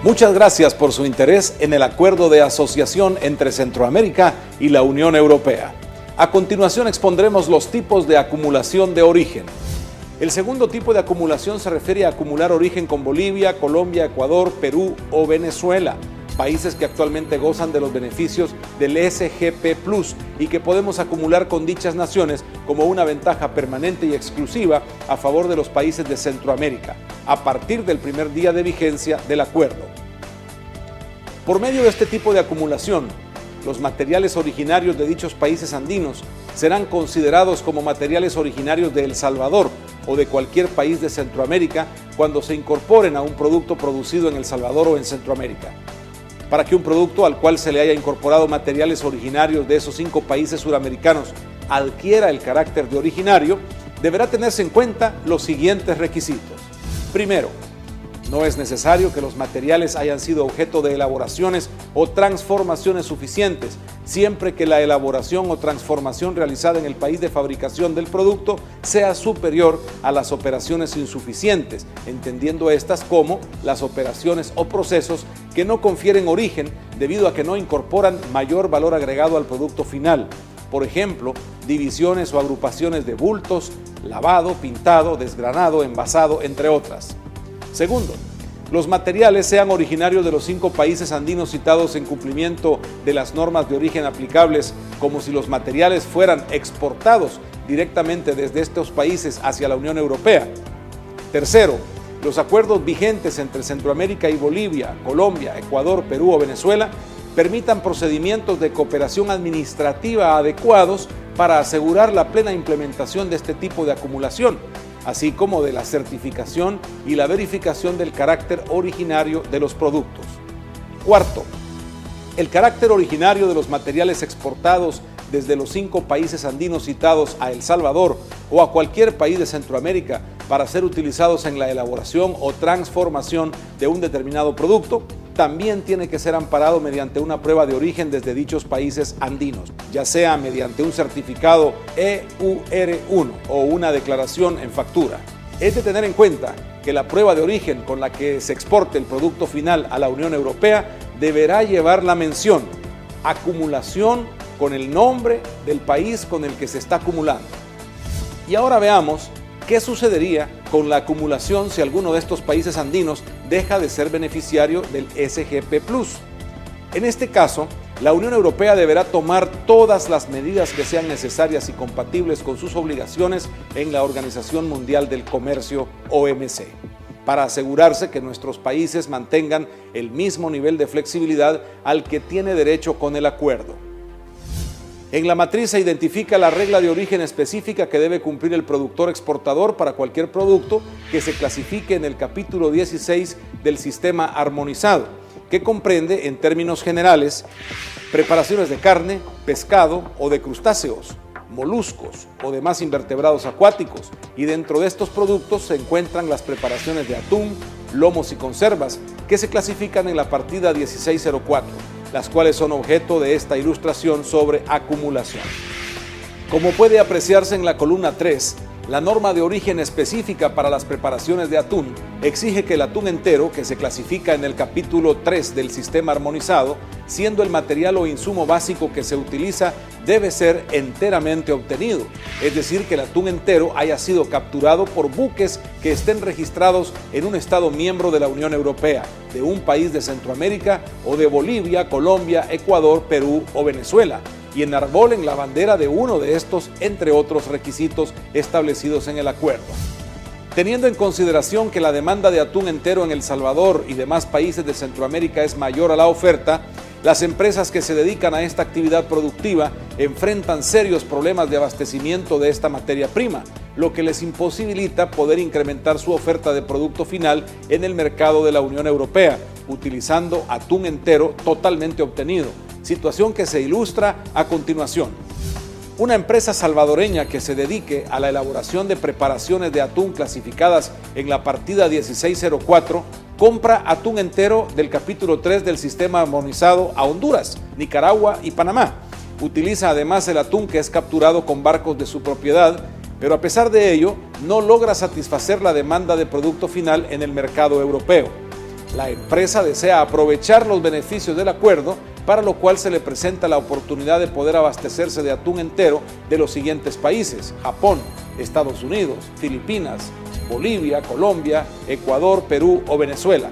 Muchas gracias por su interés en el acuerdo de asociación entre Centroamérica y la Unión Europea. A continuación expondremos los tipos de acumulación de origen. El segundo tipo de acumulación se refiere a acumular origen con Bolivia, Colombia, Ecuador, Perú o Venezuela, países que actualmente gozan de los beneficios del SGP Plus y que podemos acumular con dichas naciones como una ventaja permanente y exclusiva a favor de los países de Centroamérica, a partir del primer día de vigencia del acuerdo. Por medio de este tipo de acumulación, los materiales originarios de dichos países andinos serán considerados como materiales originarios de El Salvador o de cualquier país de Centroamérica cuando se incorporen a un producto producido en El Salvador o en Centroamérica. Para que un producto al cual se le haya incorporado materiales originarios de esos 5 países suramericanos adquiera el carácter de originario, deberá tenerse en cuenta los siguientes requisitos. Primero, no es necesario que los materiales hayan sido objeto de elaboraciones o transformaciones suficientes, siempre que la elaboración o transformación realizada en el país de fabricación del producto sea superior a las operaciones insuficientes, entendiendo estas como las operaciones o procesos que no confieren origen debido a que no incorporan mayor valor agregado al producto final. Por ejemplo, divisiones o agrupaciones de bultos, lavado, pintado, desgranado, envasado, entre otras. Segundo, los materiales sean originarios de los 5 países andinos citados en cumplimiento de las normas de origen aplicables, como si los materiales fueran exportados directamente desde estos países hacia la Unión Europea. Tercero, los acuerdos vigentes entre Centroamérica y Bolivia, Colombia, Ecuador, Perú o Venezuela permitan procedimientos de cooperación administrativa adecuados para asegurar la plena implementación de este tipo de acumulación, así como de la certificación y la verificación del carácter originario de los productos. Cuarto, el carácter originario de los materiales exportados desde los 5 países andinos citados a El Salvador o a cualquier país de Centroamérica para ser utilizados en la elaboración o transformación de un determinado producto, también tiene que ser amparado mediante una prueba de origen desde dichos países andinos, ya sea mediante un certificado EUR1 o una declaración en factura. Es de tener en cuenta que la prueba de origen con la que se exporte el producto final a la Unión Europea deberá llevar la mención acumulación con el nombre del país con el que se está acumulando. Y ahora veamos qué sucedería con la acumulación si alguno de estos países andinos deja de ser beneficiario del SGP Plus. En este caso, la Unión Europea deberá tomar todas las medidas que sean necesarias y compatibles con sus obligaciones en la Organización Mundial del Comercio, OMC, para asegurarse que nuestros países mantengan el mismo nivel de flexibilidad al que tiene derecho con el acuerdo. En la matriz se identifica la regla de origen específica que debe cumplir el productor exportador para cualquier producto que se clasifique en el capítulo 16 del sistema armonizado, que comprende, en términos generales, preparaciones de carne, pescado o de crustáceos, moluscos o demás invertebrados acuáticos, y dentro de estos productos se encuentran las preparaciones de atún, lomos y conservas, que se clasifican en la partida 1604. Las cuales son objeto de esta ilustración sobre acumulación. Como puede apreciarse en la columna 3, la norma de origen específica para las preparaciones de atún exige que el atún entero, que se clasifica en el capítulo 3 del sistema armonizado, siendo el material o insumo básico que se utiliza, debe ser enteramente obtenido, es decir, que el atún entero haya sido capturado por buques que estén registrados en un Estado miembro de la Unión Europea, de un país de Centroamérica o de Bolivia, Colombia, Ecuador, Perú o Venezuela, y enarbolen la bandera de uno de estos, entre otros requisitos establecidos en el acuerdo. Teniendo en consideración que la demanda de atún entero en El Salvador y demás países de Centroamérica es mayor a la oferta, las empresas que se dedican a esta actividad productiva enfrentan serios problemas de abastecimiento de esta materia prima, lo que les imposibilita poder incrementar su oferta de producto final en el mercado de la Unión Europea, utilizando atún entero totalmente obtenido, situación que se ilustra a continuación. Una empresa salvadoreña que se dedique a la elaboración de preparaciones de atún clasificadas en la partida 1604 compra atún entero del capítulo 3 del sistema armonizado a Honduras, Nicaragua y Panamá. Utiliza además el atún que es capturado con barcos de su propiedad, pero a pesar de ello no logra satisfacer la demanda de producto final en el mercado europeo. La empresa desea aprovechar los beneficios del acuerdo, para lo cual se le presenta la oportunidad de poder abastecerse de atún entero de los siguientes países: Japón, Estados Unidos, Filipinas, Bolivia, Colombia, Ecuador, Perú o Venezuela.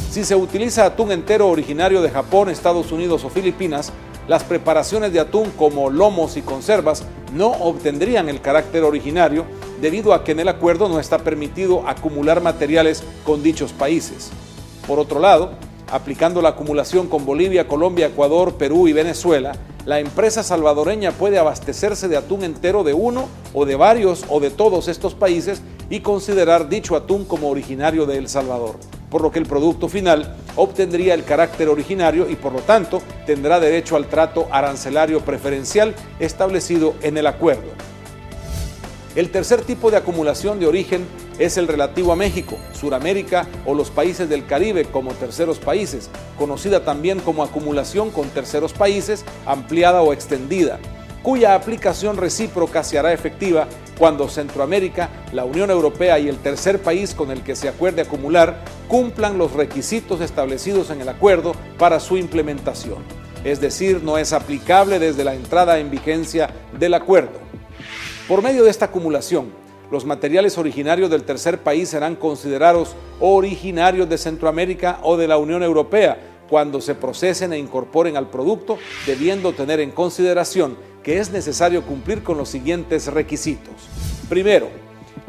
Si se utiliza atún entero originario de Japón, Estados Unidos o Filipinas, las preparaciones de atún como lomos y conservas no obtendrían el carácter originario, debido a que en el acuerdo no está permitido acumular materiales con dichos países. Por otro lado, aplicando la acumulación con Bolivia, Colombia, Ecuador, Perú y Venezuela, la empresa salvadoreña puede abastecerse de atún entero de uno o de varios o de todos estos países y considerar dicho atún como originario de El Salvador, por lo que el producto final obtendría el carácter originario y por lo tanto tendrá derecho al trato arancelario preferencial establecido en el acuerdo. El tercer tipo de acumulación de origen es el relativo a México, Suramérica o los países del Caribe como terceros países, conocida también como acumulación con terceros países ampliada o extendida, cuya aplicación recíproca se hará efectiva cuando Centroamérica, la Unión Europea y el tercer país con el que se acuerde acumular cumplan los requisitos establecidos en el acuerdo para su implementación. Es decir, no es aplicable desde la entrada en vigencia del acuerdo. Por medio de esta acumulación, los materiales originarios del tercer país serán considerados originarios de Centroamérica o de la Unión Europea cuando se procesen e incorporen al producto, debiendo tener en consideración que es necesario cumplir con los siguientes requisitos. Primero,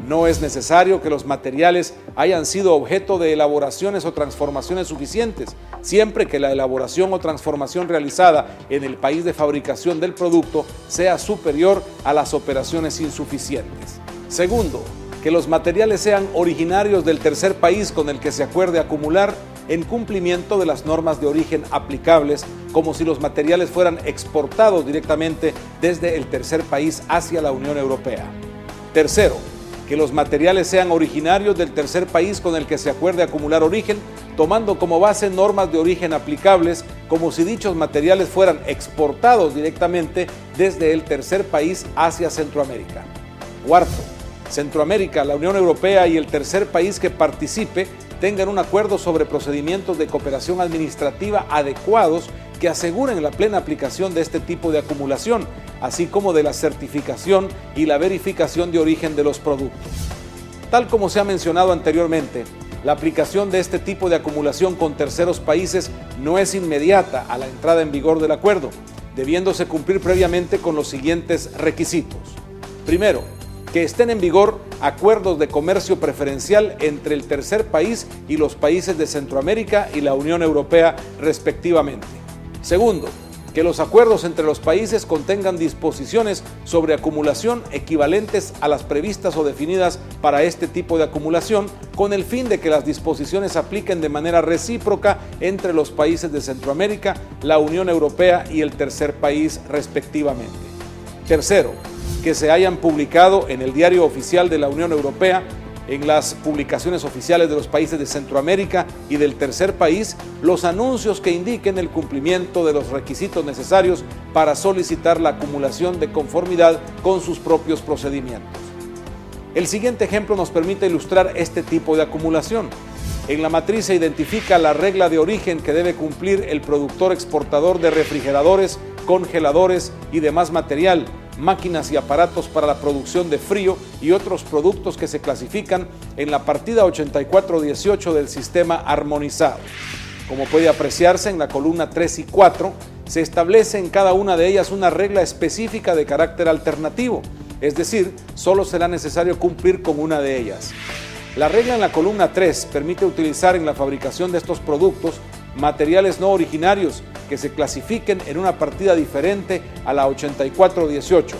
no es necesario que los materiales hayan sido objeto de elaboraciones o transformaciones suficientes, siempre que la elaboración o transformación realizada en el país de fabricación del producto sea superior a las operaciones insuficientes. Segundo, que los materiales sean originarios del tercer país con el que se acuerde acumular, en cumplimiento de las normas de origen aplicables, como si los materiales fueran exportados directamente desde el tercer país hacia la Unión Europea. Tercero, que los materiales sean originarios del tercer país con el que se acuerde acumular origen, tomando como base normas de origen aplicables, como si dichos materiales fueran exportados directamente desde el tercer país hacia Centroamérica. Cuarto, Centroamérica, la Unión Europea y el tercer país que participe tengan un acuerdo sobre procedimientos de cooperación administrativa adecuados que aseguren la plena aplicación de este tipo de acumulación, así como de la certificación y la verificación de origen de los productos. Tal como se ha mencionado anteriormente, la aplicación de este tipo de acumulación con terceros países no es inmediata a la entrada en vigor del acuerdo, debiéndose cumplir previamente con los siguientes requisitos. Primero, que estén en vigor acuerdos de comercio preferencial entre el tercer país y los países de Centroamérica y la Unión Europea respectivamente. Segundo, que los acuerdos entre los países contengan disposiciones sobre acumulación equivalentes a las previstas o definidas para este tipo de acumulación, con el fin de que las disposiciones se apliquen de manera recíproca entre los países de Centroamérica, la Unión Europea y el tercer país respectivamente. Tercero, que se hayan publicado en el Diario Oficial de la Unión Europea, en las publicaciones oficiales de los países de Centroamérica y del tercer país, los anuncios que indiquen el cumplimiento de los requisitos necesarios para solicitar la acumulación de conformidad con sus propios procedimientos. El siguiente ejemplo nos permite ilustrar este tipo de acumulación. En la matriz se identifica la regla de origen que debe cumplir el productor exportador de refrigeradores, congeladores y demás material, máquinas y aparatos para la producción de frío y otros productos que se clasifican en la partida 8418 del sistema armonizado. Como puede apreciarse en la columna 3 y 4, se establece en cada una de ellas una regla específica de carácter alternativo, es decir, solo será necesario cumplir con una de ellas. La regla en la columna 3 permite utilizar en la fabricación de estos productos materiales no originarios que se clasifiquen en una partida diferente a la 8418.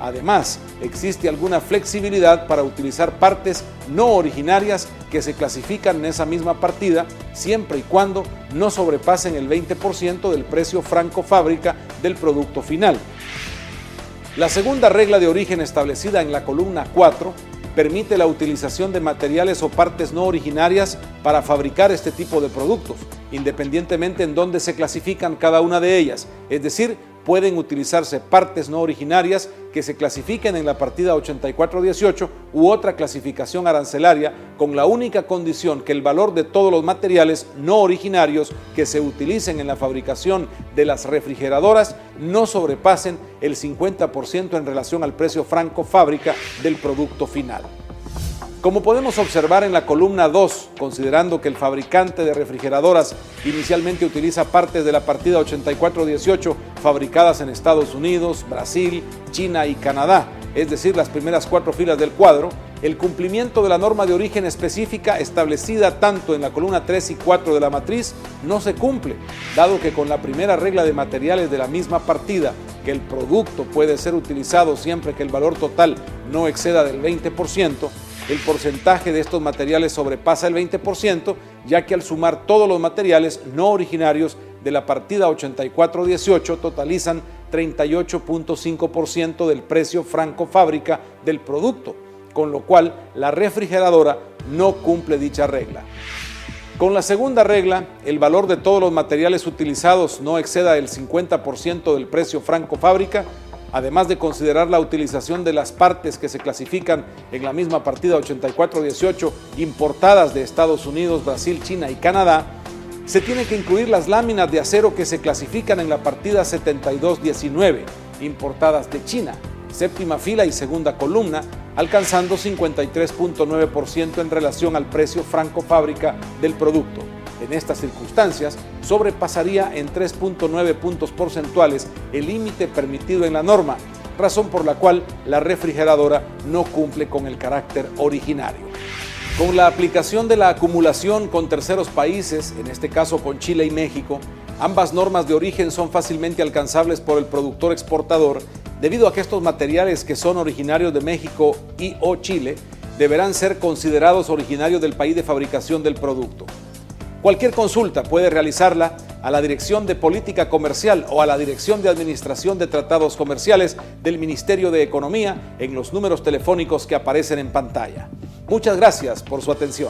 Además, existe alguna flexibilidad para utilizar partes no originarias que se clasifican en esa misma partida, siempre y cuando no sobrepasen el 20% del precio franco fábrica del producto final. La segunda regla de origen establecida en la columna 4 permite la utilización de materiales o partes no originarias para fabricar este tipo de productos, independientemente en dónde se clasifican cada una de ellas, es decir, pueden utilizarse partes no originarias que se clasifiquen en la partida 8418 u otra clasificación arancelaria, con la única condición que el valor de todos los materiales no originarios que se utilicen en la fabricación de las refrigeradoras no sobrepasen el 50% en relación al precio franco fábrica del producto final. Como podemos observar en la columna 2, considerando que el fabricante de refrigeradoras inicialmente utiliza partes de la partida 8418 fabricadas en Estados Unidos, Brasil, China y Canadá, es decir, las primeras 4 filas del cuadro, el cumplimiento de la norma de origen específica establecida tanto en la columna 3 y 4 de la matriz no se cumple, dado que con la primera regla de materiales de la misma partida, que el producto puede ser utilizado siempre que el valor total no exceda del 20%, el porcentaje de estos materiales sobrepasa el 20%, ya que al sumar todos los materiales no originarios de la partida 8418 totalizan 38.5% del precio franco fábrica del producto, con lo cual la refrigeradora no cumple dicha regla. Con la segunda regla, el valor de todos los materiales utilizados no exceda el 50% del precio franco fábrica, además de considerar la utilización de las partes que se clasifican en la misma partida 8418 importadas de Estados Unidos, Brasil, China y Canadá, se tiene que incluir las láminas de acero que se clasifican en la partida 7219 importadas de China, séptima fila y segunda columna, alcanzando 53.9% en relación al precio franco fábrica del producto. En estas circunstancias, sobrepasaría en 3.9 puntos porcentuales el límite permitido en la norma, razón por la cual la refrigeradora no cumple con el carácter originario. Con la aplicación de la acumulación con terceros países, en este caso con Chile y México, ambas normas de origen son fácilmente alcanzables por el productor exportador, debido a que estos materiales que son originarios de México y o Chile deberán ser considerados originarios del país de fabricación del producto. Cualquier consulta puede realizarla a la Dirección de Política Comercial o a la Dirección de Administración de Tratados Comerciales del Ministerio de Economía en los números telefónicos que aparecen en pantalla. Muchas gracias por su atención.